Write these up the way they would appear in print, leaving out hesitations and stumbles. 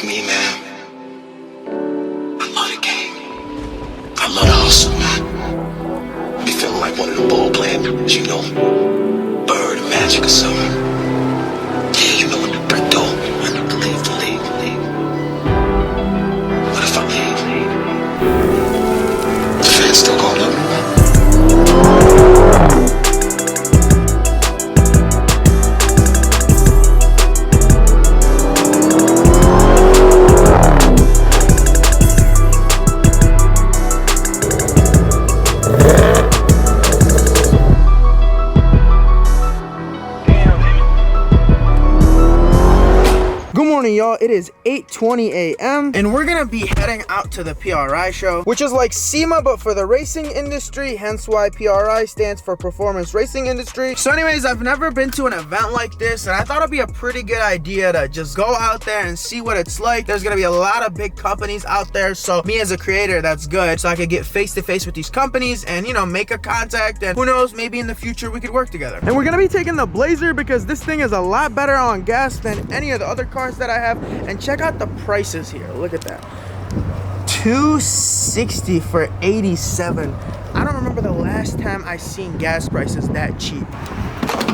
me, man, I love the game. I love the hustle, man. Be feeling like one of the ball playing, you know, Bird Magic or something. Yeah, you know, when the brick door, and the leave. What if I leave? The fans still gonna love me, man. Y'all, it is 8:20 a.m. and we're gonna be heading out to the PRI show, which is like SEMA but for the racing industry, hence why PRI stands for Performance Racing Industry. So anyways, I've never been to an event like this, and I thought it'd be a pretty good idea to just go out there and see what it's like. There's gonna be a lot of big companies out there, so me as a creator, that's good, so I could get face to face with these companies and, you know, make a contact, and who knows, maybe in the future we could work together. And we're gonna be taking the Blazer because this thing is a lot better on gas than any of the other cars that I have. And check out the prices here. Look at that. $260 for 87. I don't remember the last time I seen gas prices that cheap.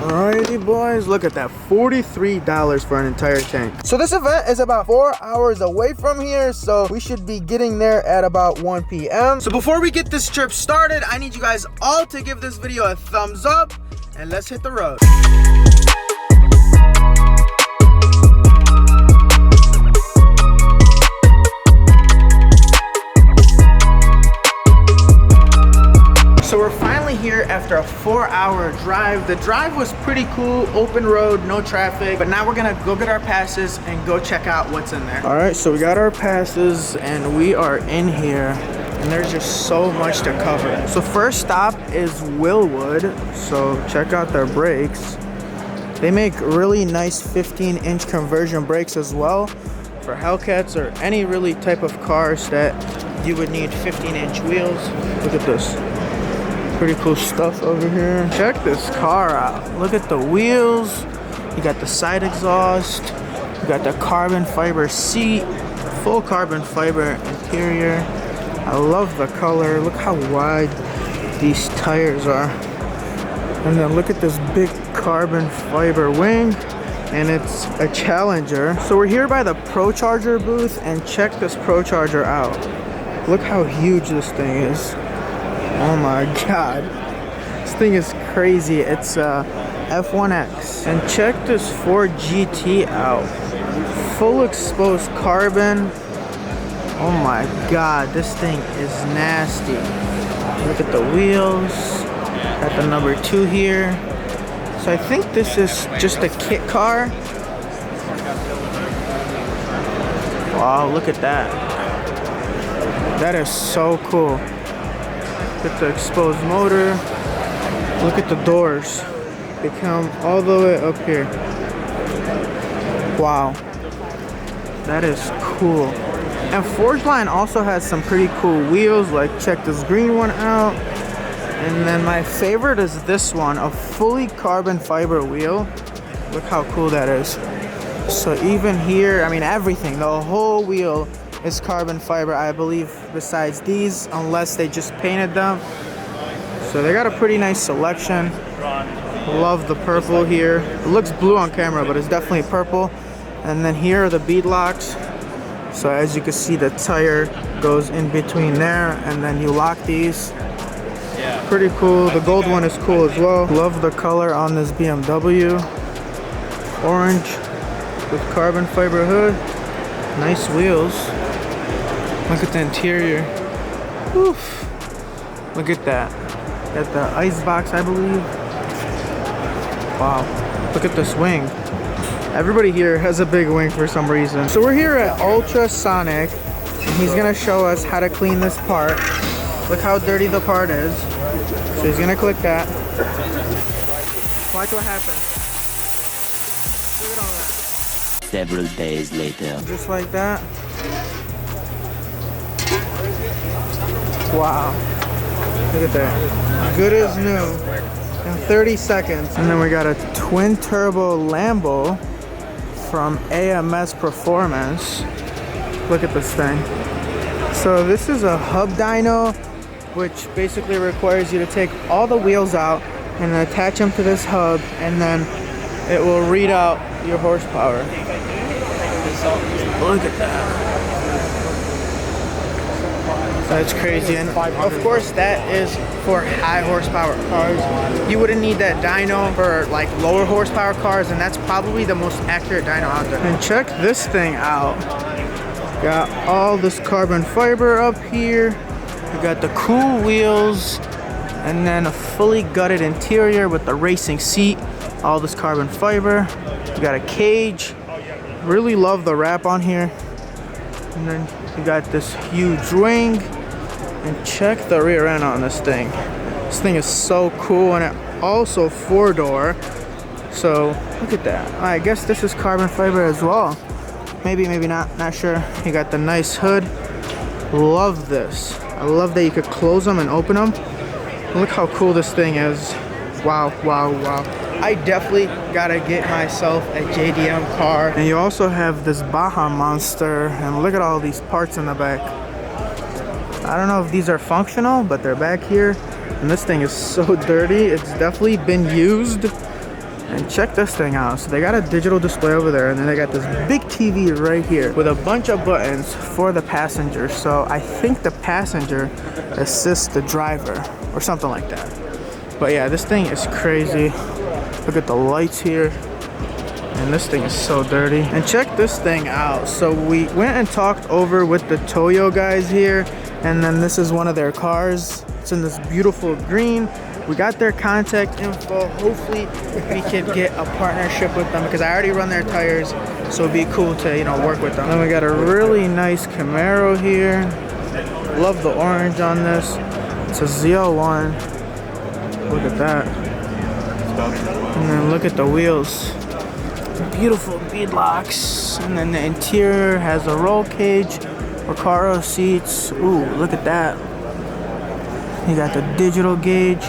Alrighty boys, look at that. $43 for an entire tank. So this event is about 4 hours away from here, so we should be getting there at about 1 p.m. So before we get this trip started, I need you guys all to give this video a thumbs up, and let's hit the road. So we're finally here after a 4-hour drive. The drive was pretty cool, open road, no traffic, but now we're gonna go get our passes and go check out what's in there. All right, so we got our passes and we are in here, and there's just so much to cover. So first stop is Willwood, so check out their brakes. They make really nice 15-inch conversion brakes as well for Hellcats or any really type of cars that you would need 15-inch wheels. Look at this. Pretty cool stuff over here. Check this car out. Look at the wheels. You got the side exhaust. You got the carbon fiber seat. Full carbon fiber interior. I love the color. Look how wide these tires are. And then look at this big carbon fiber wing. And it's a Challenger. So we're here by the Pro Charger booth, and check this Pro Charger out. Look how huge this thing is. Oh my god, this thing is crazy. It's a F1X. And check this Ford GT out. Full exposed carbon. Oh my god, this thing is nasty. Look at the wheels. Got the number 2 here. So I think this is just a kit car. Wow, look at that. That is so cool. Look at the exposed motor. Look at the doors. They come all the way up here. Wow. That is cool. And Forgeline also has some pretty cool wheels. Like, check this green one out. And then my favorite is this one, a fully carbon fiber wheel. Look how cool that is. So even here, I mean everything, the whole wheel is carbon fiber, I believe, besides these, unless they just painted them. So they got a pretty nice selection. Love the purple here. It looks blue on camera, but it's definitely purple. And then here are the bead locks. So as you can see, the tire goes in between there, and then you lock these. Pretty cool. The gold one is cool as well. Love the color on this BMW. Orange with carbon fiber hood. Nice wheels. Look at the interior. Oof. Look at that. Got the ice box, I believe. Wow. Look at this wing. Everybody here has a big wing for some reason. So we're here at Ultrasonic, and he's gonna show us how to clean this part. Look how dirty the part is. So he's gonna click that. Watch what happens. Look at all that. Several days later. Just like that. Wow. Look at that. Good as new. In 30 seconds. And then we got a twin turbo Lambo from AMS Performance. Look at this thing. So this is a hub dyno, which basically requires you to take all the wheels out and attach them to this hub, and then it will read out your horsepower. Look at that. That's crazy. And of course that is for high horsepower cars. You wouldn't need that dyno for like lower horsepower cars, and that's probably the most accurate dyno out there. And check this thing out. Got all this carbon fiber up here. We got the cool wheels, and then a fully gutted interior with the racing seat. All this carbon fiber. We got a cage. Really love the wrap on here. And then you got this huge wing. And check the rear end on this thing. This thing is so cool, and it also 4-door. So look at that. I guess this is carbon fiber as well. Maybe, maybe not. Not sure. You got the nice hood. Love this. I love that you could close them and open them. Look how cool this thing is. Wow, wow, wow. I definitely gotta get myself a JDM car. And you also have this Baja Monster, and look at all these parts in the back. I don't know if these are functional, but they're back here. And this thing is so dirty. It's definitely been used. And check this thing out. So they got a digital display over there, and then they got this big TV right here with a bunch of buttons for the passenger. So I think the passenger assists the driver or something like that. But yeah, this thing is crazy. Look at the lights here. And this thing is so dirty. And check this thing out. So we went and talked over with the Toyo guys here, and then this is one of their cars. It's in this beautiful green. We got their contact info. Hopefully we can get a partnership with them, because I already run their tires, so it'd be cool to, you know, work with them. And we got a really nice Camaro here. Love the orange on this. It's a Z01. Look at that. And then look at the wheels. Beautiful beadlocks. And then the interior has a roll cage, Recaro seats. Ooh, look at that. You got the digital gauge.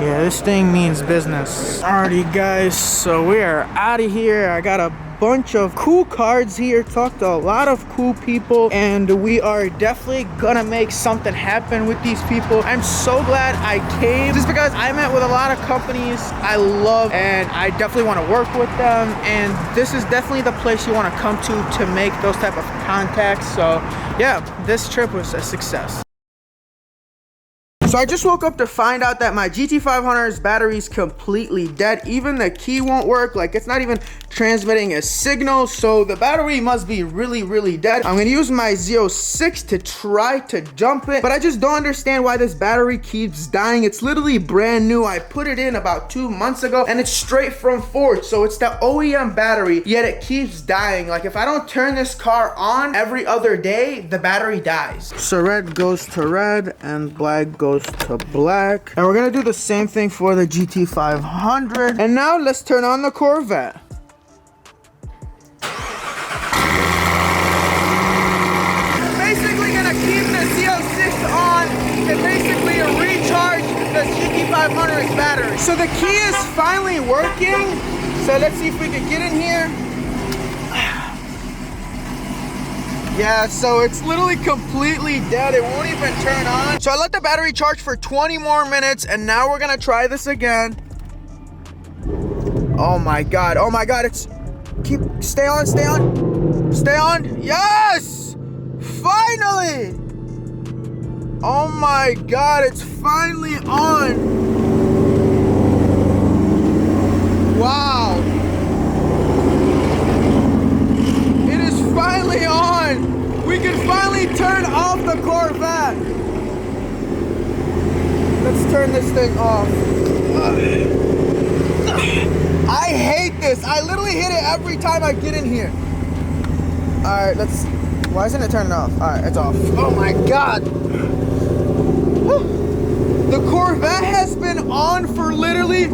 Yeah, this thing means business. Alrighty guys, so we are out of here. I got a bunch of cool cards here, talked to a lot of cool people, and we are definitely gonna make something happen with these people. I'm so glad I came, just because I met with a lot of companies I love, and I definitely want to work with them, and this is definitely the place you want to come to make those type of contacts. So yeah, this trip was a success. So I just woke up to find out that my GT500's battery is completely dead. Even the key won't work. Like, it's not even transmitting a signal. So the battery must be really, really dead. I'm gonna use my Z06 to try to jump it, but I just don't understand why this battery keeps dying. It's literally brand new. I put it in about 2 months ago, and it's straight from Ford. So it's the OEM battery, yet it keeps dying. Like, if I don't turn this car on every other day, the battery dies. So red goes to red and black goes to black. And we're gonna do the same thing for the GT500. And now let's turn on the Corvette. Basically gonna keep the Z06 on and basically recharge the GT500's battery. So the key is finally working. So let's see if we can get in here. Yeah, so it's literally completely dead. It won't even turn on. So I let the battery charge for 20 more minutes, and now we're gonna try this again. Oh my God, it's, stay on, stay on. Yes, finally. Oh my God, it's finally on. Wow. It is finally on. We can finally turn off the Corvette. Let's turn this thing off. I hate this. I literally hit it every time I get in here. All right, why isn't it turning off? All right, it's off. Oh my God. The Corvette has been on for literally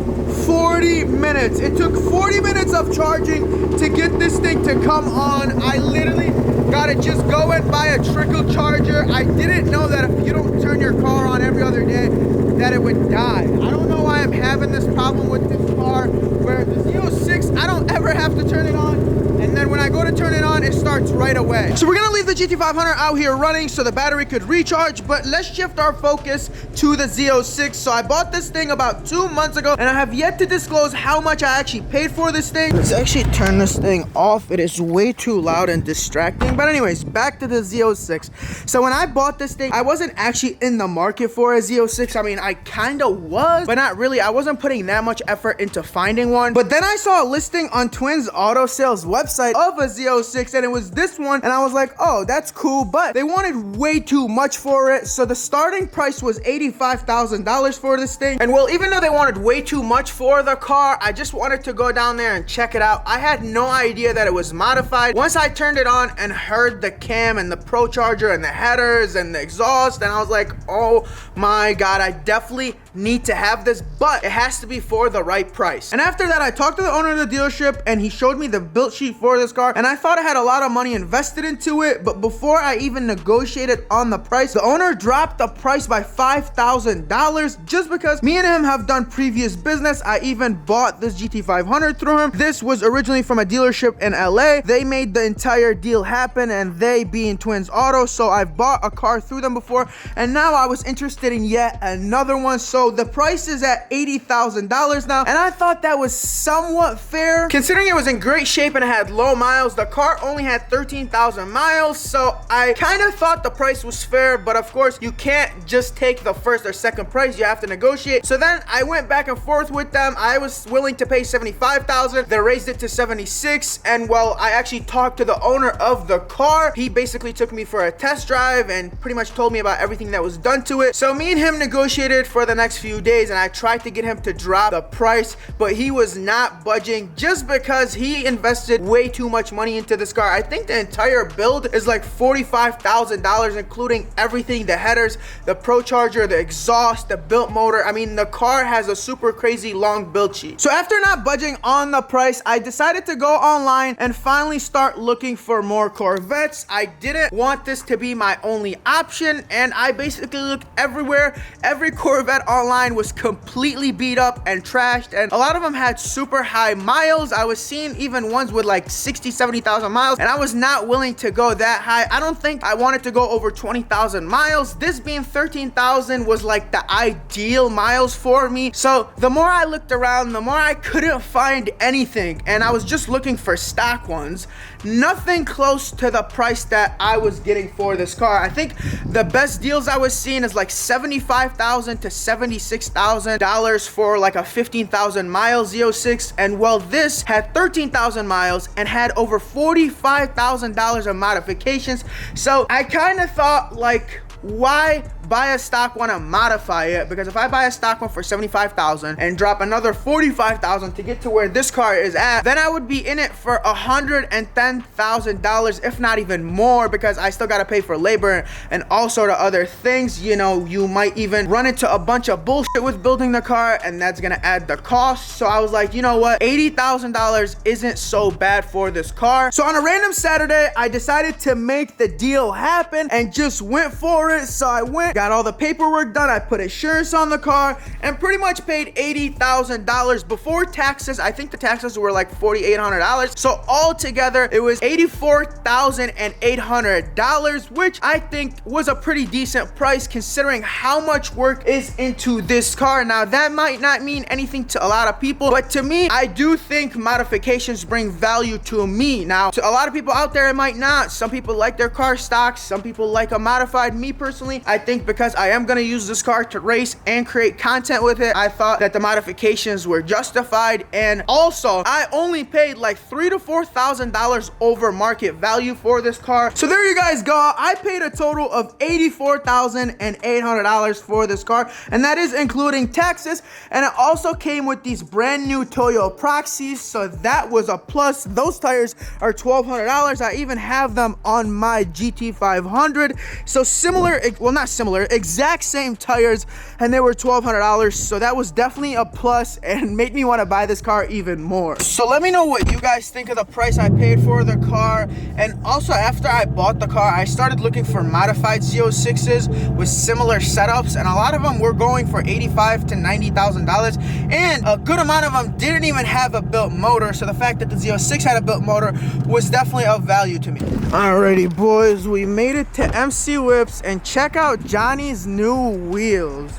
40 minutes. It took 40 minutes of charging to get this thing to come on. I literally gotta just go and buy a trickle charger. I didn't know that if you don't turn your car on every other day, that it would die. I don't know why I'm having this problem with this car, where the Z06, I don't ever have to turn it on. and then when I go to turn it on, it starts right away. So we're gonna leave the GT500 out here running so the battery could recharge, but let's shift our focus to the Z06. So I bought this thing about 2 months ago, and I have yet to disclose how much I actually paid for this thing. Let's actually turn this thing off. It is way too loud and distracting. But anyways, back to the Z06. So when I bought this thing, I wasn't actually in the market for a Z06. I mean, I kind of was, but not really. I wasn't putting that much effort into finding one. But then I saw a listing on Twins Auto Sales website of a Z06, and it was this one, and I was like, oh, that's cool, but they wanted way too much for it. So the starting price was $85,000 for this thing. And well, even though they wanted way too much for the car, I just wanted to go down there and check it out. I had no idea that it was modified. Once I turned it on and heard the cam and the Pro Charger and the headers and the exhaust, and I was like, oh my God, I definitely need to have this, but it has to be for the right price. And after that, I talked to the owner of the dealership, and he showed me the build sheet for this car, and I thought I had a lot of money invested into it. But before I even negotiated on the price, the owner dropped the price by $5,000 just because me and him have done previous business. I even bought this GT500 through him. This was originally from a dealership in LA. They made the entire deal happen, and they being Twins Auto, so I've bought a car through them before, and now I was interested in yet another one. So the price is at $80,000 now, and I thought that was somewhat fair considering it was in great shape and it had low miles. The car only had 13,000 miles, so I kind of thought the price was fair. But of course, you can't just take the first or second price, you have to negotiate. So then I went back and forth with them. I was willing to pay $75,000. They raised it to $76,000, and well, I actually talked to the owner of the car. He basically took me for a test drive and pretty much told me about everything that was done to it. So me and him negotiated for the next few days, and I tried to get him to drop the price, but he was not budging just because he invested way too much money into this car. I think the entire build is like $45,000, including everything, the headers, the Pro Charger, the exhaust, the built motor. I mean, the car has a super crazy long build sheet. So after not budging on the price, I decided to go online and finally start looking for more Corvettes. I didn't want this to be my only option, and I basically looked everywhere. Every Corvette online was completely beat up and trashed, and a lot of them had super high miles. I was seeing even ones with like 60, 70,000 miles, and I was not willing to go that high. I don't think I wanted to go over 20,000 miles. This being 13,000 was like the ideal miles for me. So the more I looked around, the more I couldn't find anything, and I was just looking for stock ones. Nothing close to the price that I was getting for this car. I think the best deals I was seeing is like $75,000 to $76,000 for like a 15,000 mile Z06, and well, this had 13,000 miles and had over $45,000 of modifications. So I kind of thought, like, why buy a stock one and modify it? Because if I buy a stock one for $75,000 and drop another $45,000 to get to where this car is at, then I would be in it for $110,000, if not even more, because I still got to pay for labor and all sort of other things. You know, you might even run into a bunch of bullshit with building the car, and that's gonna add the cost. So I was like, you know what, $80,000 isn't so bad for this car. So on a random Saturday, I decided to make the deal happen and just went for it. So I went, got all the paperwork done, I put insurance on the car, and pretty much paid $80,000 before taxes. I think the taxes were like $4,800. So altogether, it was $84,800, which I think was a pretty decent price considering how much work is into this car. Now, that might not mean anything to a lot of people, but to me, I do think modifications bring value to me. Now, to a lot of people out there, it might not. Some people like their car stocks, some people like a modified. Me personally, I think because I am gonna use this car to race and create content with it, I thought that the modifications were justified. And also, I only paid like $3,000 to $4,000 over market value for this car. So there you guys go. I paid a total of $84,800 for this car, and that is including taxes. And it also came with these brand new Toyo Proxys, so that was a plus. Those tires are $1,200. I even have them on my GT500. So similar similar, well, not similar, exact same tires, and they were $1,200. So that was definitely a plus and made me want to buy this car even more. So let me know what you guys think of the price I paid for the car. And also, after I bought the car, I started looking for modified Z06s with similar setups, and a lot of them were going for $85,000 to $90,000, and a good amount of them didn't even have a built motor. So the fact that the Z06 had a built motor was definitely of value to me. Alrighty, boys, we made it to MC Whips, and check out Johnny's new wheels.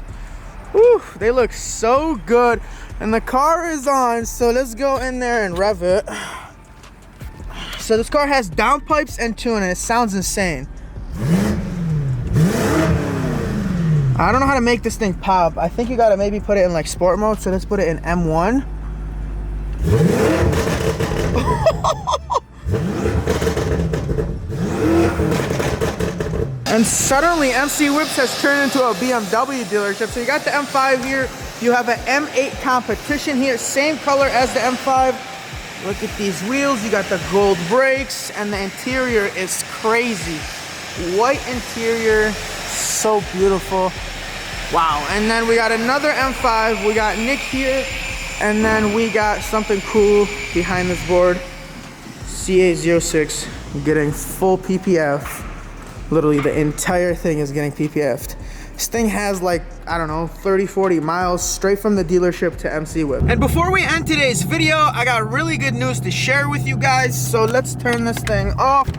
Whew, they look so good, and the car is on. So let's go in there and rev it. So this car has downpipes and tuning. It sounds insane. I don't know how to make this thing pop. I think you gotta maybe put it in like sport mode. So let's put it in M1. And suddenly MC Whips has turned into a BMW dealership. So you got the M5 here. You have an M8 competition here, same color as the M5. Look at these wheels. You got the gold brakes, and the interior is crazy. White interior, so beautiful. Wow. And then we got another M5. We got Nick here, and then we got something cool behind this board. CA06 getting full PPF. Literally the entire thing is getting PPF'd. This thing has like, I don't know, 30, 40 miles straight from the dealership to MC Whip. And before we end today's video, I got really good news to share with you guys. So let's turn this thing off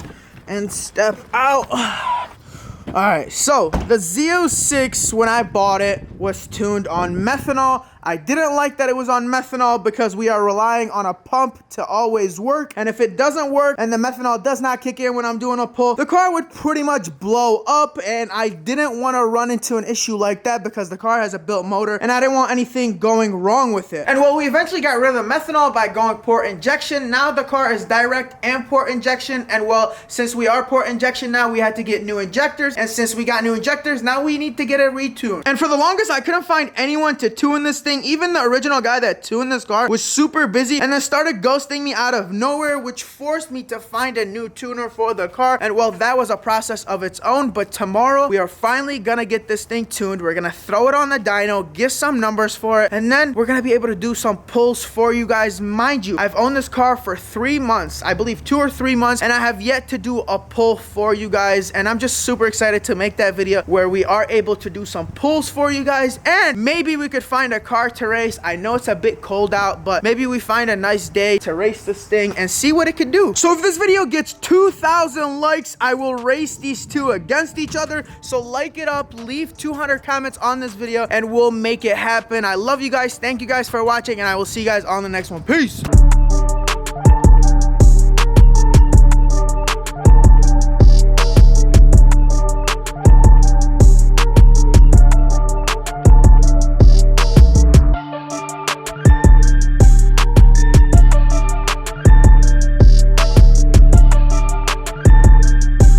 and step out. All right, so the Z06, when I bought it, was tuned on methanol. I didn't like that it was on methanol because we are relying on a pump to always work. And if it doesn't work and the methanol does not kick in when I'm doing a pull, the car would pretty much blow up. And I didn't want to run into an issue like that because the car has a built motor and I didn't want anything going wrong with it. And well, we eventually got rid of the methanol by going port injection. Now the car is direct and port injection. And well, since we are port injection now, we had to get new injectors. And since we got new injectors, now we need to get it retuned. And for the longest, I couldn't find anyone to tune this thing. Even the original guy that tuned this car was super busy and then started ghosting me out of nowhere, which forced me to find a new tuner for the car. And well, that was a process of its own. But tomorrow, we are finally gonna get this thing tuned. We're gonna throw it on the dyno, get some numbers for it, and then we're gonna be able to do some pulls for you guys. Mind you, I've owned this car for 3 months, I believe 2 or 3 months, and I have yet to do a pull for you guys. And I'm just super excited to make that video where we are able to do some pulls for you guys, and maybe we could find a car to race. I know it's a bit cold out, but maybe we find a nice day to race this thing and see what it can do. So if this video gets 2,000 likes, I will race these two against each other. So like it up, leave 200 comments on this video, and we'll make it happen. I love you guys. Thank you guys for watching, and I will see you guys on the next one. Peace.